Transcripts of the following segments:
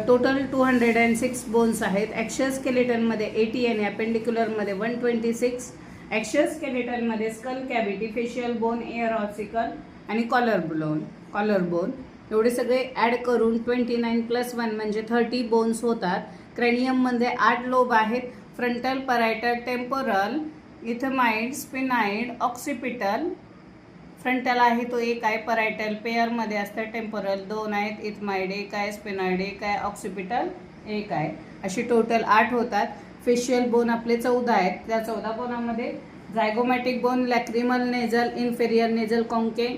Total 206 bones आहेत. ॲक्शियल स्केलेटनमध्ये 80 आणि अपेंडिक्युलरमध्ये 126. ॲक्शियल स्केलेटनमध्ये skull cavity, facial bone, air ossicle आणि कॉलर बोन एवढे सगळे ॲड करून 29 + 1 म्हणजे 30 बोन्स होतात. क्रॅनियममध्ये 8 लोब आहेत. Frontal, parietal, temporal, ethmoid, sphenoid, occipital. Frontal आहे तो एक आहे, परायटल पेअरमध्ये असतात, टेम्पोरल 2 आहेत, इथमाइड 1 आहे, स्पिनाइड 1 आहे, ऑक्सिपिटल 1 आहे. अशी टोटल 8 होतात. फेशियल बोन आपले 14 आहेत. त्या 14 बोनामध्ये zygomatic bone, lacrimal nasal, inferior nasal concha,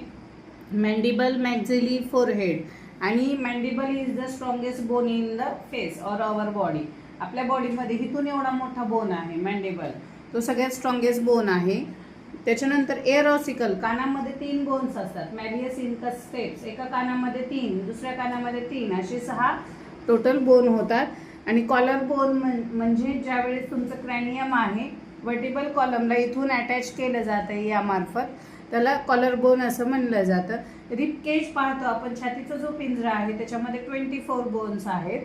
mandible, maxilla, forehead. आणि mandible is the strongest bone in the face or our body. आपल्या बॉडीमध्ये इथून एवढा मोठा बोन आहे मॅन्डिबल, तो सगळ्यात स्ट्रॉंगेस्ट बोन आहे. त्याच्यानंतर एअर ऑसिकल, कानामध्ये 3 बोन्स असतात. मॅलियस इनकस स्टेप्स, एका कानामध्ये 3, दुसऱ्या कानामध्ये 3, असे 6 टोटल बोन होतात. आणि कॉलर बोन म्हणजे ज्यावेळेस तुमचं क्रॅनियम आहे वर्टिबल कॉलमला इथून अटॅच केलं जातं यामार्फत, त्याला कॉलर बोन असं म्हणलं जातं. रिप केज पाहतो आपण, छातीचा जो पिंजरा आहे त्याच्यामध्ये 24 बोन्स आहेत.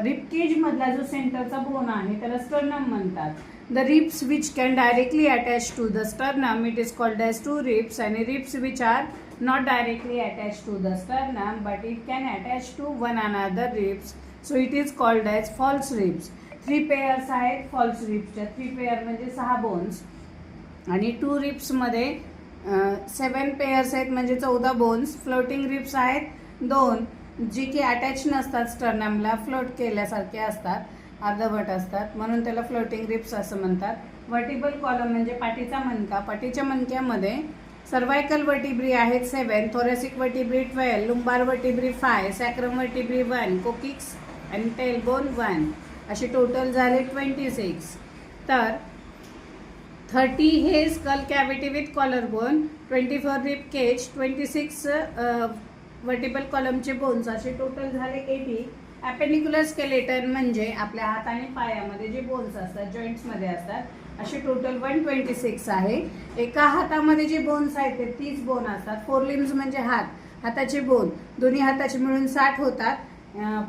रिप केज मधला जो सेंटरचा बोन आहे त्याला स्टर्नम म्हणतात. The ribs which can directly attach to the sternum, it is called as two ribs. And ribs which are not directly attached to the sternum but it can attach to one another ribs, so it is called as false ribs. 3 pairs आहेत false ribs च्या. 3 pair म्हणजे 6 bones. आणि 2 ribs मध्ये 7 pairs आहेत म्हणजे 14 bones. Floating ribs आहेत 2, जी की attach नसतात स्टर्नमला, फ्लोट केल्यासारखे असतात, अर्धवट असतात, म्हणून त्याला फ्लोटिंग रिब्स असं म्हणतात. वर्टिबल कॉलम म्हणजे पाठीचा मणका. पाठीच्या मणक्यामध्ये सर्वायकल वर्टिब्री आहेत 7, थोरॅसिक वर्टिब्री 12, लुंबार वर्टिब्री 5, सॅक्रम वर्टिब्री 1, कोकिक्स आणि टेलबोन 1, असे टोटल झाले 26. तर 30 हे skull cavity with collar bone, 24 rib cage, 26 vertebral कॉलमचे बोन्स, असे टोटल झाले 80. अपेंडिक्युलर स्केलेटन म्हणजे आपल्या हात आणि पायामध्ये जे बोन्स असतात, जॉईंट्समध्ये असतात, असे टोटल 126 आहे. एका हातामध्ये जे बोन्स आहेत ते 30 बोन असतात. 4 लिम्स म्हणजे हाताचे बोन, दोन्ही हाताचे मिळून 60 होतात.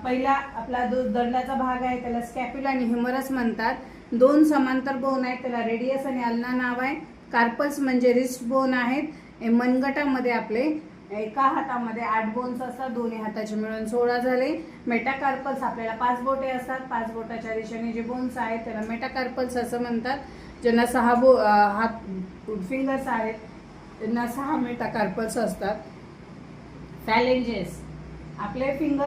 पहिला आपला दंडाचा भाग आहे त्याला स्कॅप्युला आणि ह्युमरस म्हणतात. 2 समांतर बोन आहेत त्याला रेडियस आणि अल्ना नाव आहे. कार्पल्स म्हणजे रिस्ट बोन आहेत. मनगटामध्ये आपले एका हातामध्ये 8 बोन्स असतात, दोन्ही हाताचे मिळून 16 झाले. मेटाकार्पल्स आपल्याला 5 बोटे असतात. 5 बोटाच्या दिशेने जे बोन्स आहेत त्याला मेटाकार्पल्स असं म्हणतात. ज्यांना 6 हात फिंगर्स आहेत त्यांना 6 मेटाकार्पल्स असतात. फॅलेंजेस आपले फिंगर